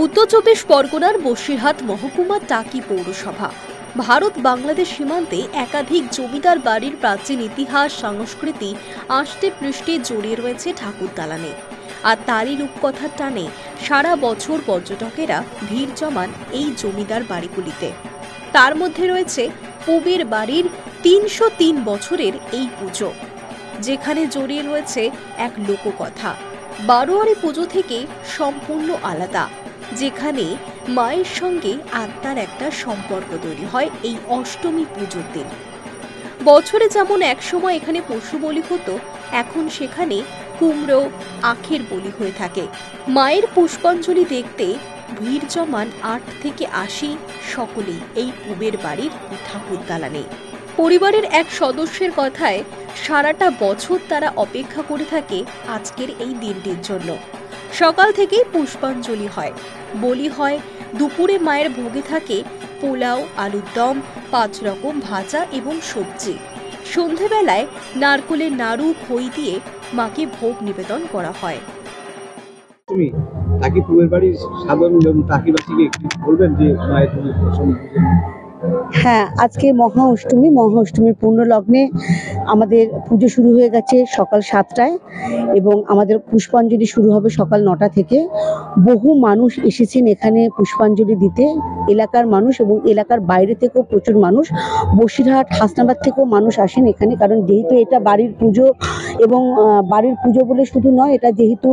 উত্তর চব্বিশ পরগনার বসিরহাট মহকুমার টাকি পৌরসভা ভারত বাংলাদেশ সীমান্তে একাধিক জমিদার বাড়ির প্রাচীন ইতিহাস সংস্কৃতি আষ্টে পৃষ্ঠে জড়িয়ে রয়েছে ঠাকুর দালানে। আর তারই রূপকথার টানে সারা বছর পর্যটকেরা ভিড় জমান এই জমিদার বাড়িগুলিতে। তার মধ্যে রয়েছে পুবের বাড়ির ৩০৩ বছরের এই পুজো, যেখানে জড়িয়ে রয়েছে এক লোককথা। বারোয়ারি পুজো থেকে সম্পূর্ণ আলাদা, যেখানে মায়ের সঙ্গে আত্মার একটা সম্পর্ক তৈরি হয় এই অষ্টমী পুজোর দিন। বছরে যেমন একসময় এখানে পশু বলি হতো, এখন সেখানে কুমড়ো আখের বলি হয়ে থাকে। মায়ের পুষ্পাঞ্জলি দেখতে ভিড় জমান ৮ থেকে ৮০ সকলেই এই পুবের বাড়ির ঠাকুর দালানে। পরিবারের এক সদস্যের কথায় সারাটা বছর তারা অপেক্ষা করে থাকে আজকের এই দিনটির জন্য। সকাল থেকেই পুষ্পাঞ্জলি হয়, বলি হয়, দুপুরে মায়ের ভোগে থাকে পোলাও, আলুর দম, ৫ রকম ভাজা এবং সবজি। সন্ধেবেলায় নারকোলের নাড়ু খই দিয়ে মাকে ভোগ নিবেদন করা হয়। তুমি টাকি পুবের বাড়ির সাধারণ টাকিবাসীকে বলবেন যে মায়ের হ্যাঁ, আজকে মহা অষ্টমীর পূর্ণ লগ্নে আমাদের পুজো শুরু হয়ে গেছে সকাল 7টায় এবং আমাদের পুষ্পাঞ্জলি শুরু হবে সকাল 9টা থেকে। বহু মানুষ এসেছেন এখানে পুষ্পাঞ্জলি দিতে, এলাকার মানুষ এবং এলাকার বাইরে থেকেও প্রচুর মানুষ, বসিরহাট, হাসনাবাদ থেকেও মানুষ আসেন এখানে। কারণ যেহেতু এটা বাড়ির পুজো এবং বাড়ির পুজো বলে শুধু নয়, এটা যেহেতু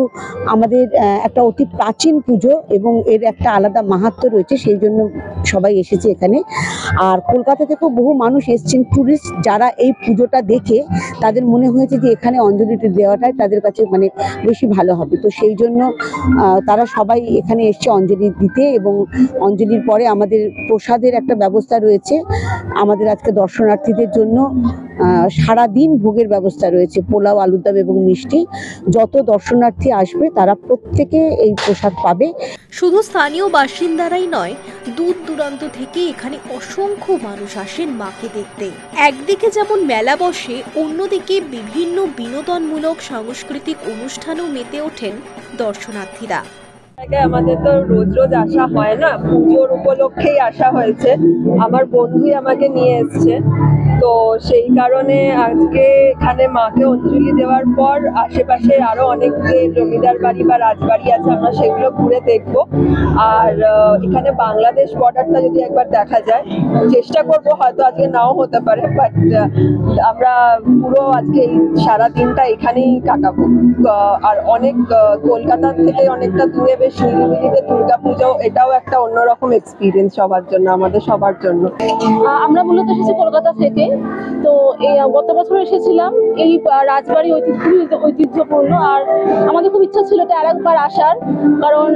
আমাদের একটা অতি প্রাচীন পুজো এবং এর একটা আলাদা মাহাত্ম্য রয়েছে, সেই জন্য সবাই এসেছে এখানে। আর কলকাতা থেকেও বহু মানুষ এসছেন ট্যুরিস্ট, যারা এই পুজোটা দেখে তাদের মনে হয়েছে যে এখানে অঞ্জলিটি দেওয়াটাই তাদের কাছে বেশি ভালো হবে। তো সেই জন্য তারা সবাই এখানে এসছে অঞ্জলি দিতে। এবং অঞ্জলির পরে আমাদের প্রসাদের একটা ব্যবস্থা রয়েছে। আমাদের আজকে দর্শনার্থীদের জন্য সারাদিন ভোগের ব্যবস্থা রয়েছে, পোলাও, আলুর দম এবং মিষ্টি। যত দর্শনার্থী আসবে তারা প্রত্যেকে এই প্রসাদ পাবে। শুধু স্থানীয় বাসিন্দারাই নয়, দূর দূরান্ত থেকে এখানে অসংখ্য মানুষ আসেন মাকে দেখতে। একদিকে যেমন মেলা বসে, অন্যদিকে বিভিন্ন বিনোদনমূলক সাংস্কৃতিক অনুষ্ঠানেও মেতে ওঠেন দর্শনার্থীরা। আমাদের তো রোজ রোজ আসা হয় না, পুজোর উপলক্ষেই আসা হয়েছে। আমার বন্ধুই আমাকে নিয়ে এসছে, তো সেই কারণে আজকে এখানে মাকে অঞ্জলি দেওয়ার পর আশেপাশে আরো অনেক যে জমিদার বাড়ি বা রাজবাড়ি আছে, আমরা সেগুলো ঘুরে দেখবো। আর এখানে বাংলাদেশ বর্ডারটা যদি একবার দেখা যায়, চেষ্টা করব, হয়তো আজকে নাও হতে পারে, বাট আমরা পুরো আজকে এই সারা দিনটা এখানেই কাটাবো। আর অনেক কলকাতা থেকে অনেকটা দূরে, বেশ নিরিবিলিতে দুর্গাপুজো, এটাও একটা অন্যরকম এক্সপিরিয়েন্স সবার জন্য, আমাদের সবার জন্য। আমরা মূলত এসেছি কলকাতা থেকে। তো এই গত বছর এসেছিলাম। এই রাজবাড়ি ঐতিহ্যপূর্ণ, আর আমাদের খুব ইচ্ছা ছিল এটা আরেকবার আসার। কারণ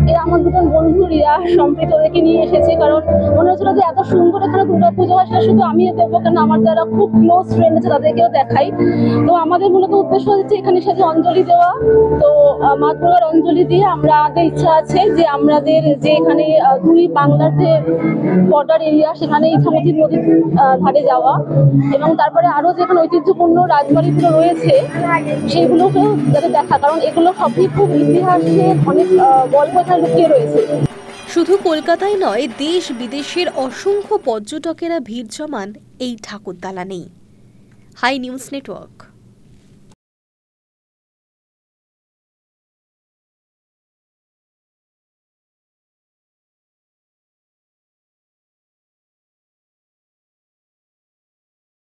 এরা আমার দুজন বন্ধু, রিয়া সম্প্রীত, ওদেরকে নিয়ে এসেছি। কারণ মনে হচ্ছিল যে এত সুন্দর এখানে দুর্গাপুজো হয়, সেটা শুধু আমি দেখবো কেন, আমার যারা খুব ক্লোজ ফ্রেন্ড আছে তাদেরকেও দেখাই। তো আমাদের মূলত উদ্দেশ্য হচ্ছে এখানে সাথে অঞ্জলি দেওয়া। তো মা দুর্গার অঞ্জলি দিয়ে আমাদের ইচ্ছা আছে যে আমাদের যে এখানে দুই বাংলার যে বর্ডার এরিয়া, সেখানে ইছামতি নদীর ধারে যাওয়া এবং তারপরে আরো যেখানে ঐতিহ্যপূর্ণ রাজবাড়িগুলো রয়েছে সেগুলোকেও যাতে দেখা। কারণ এগুলো সবই খুব ইতিহাসের অনেক গল্প এখানে লুকিয়ে রয়েছে। শুধু কলকাতায় নয়, দেশ বিদেশের অসংখ্য পর্যটকেরা ভিড় জমান এই ঠাকুর দালানেই। Hi news network.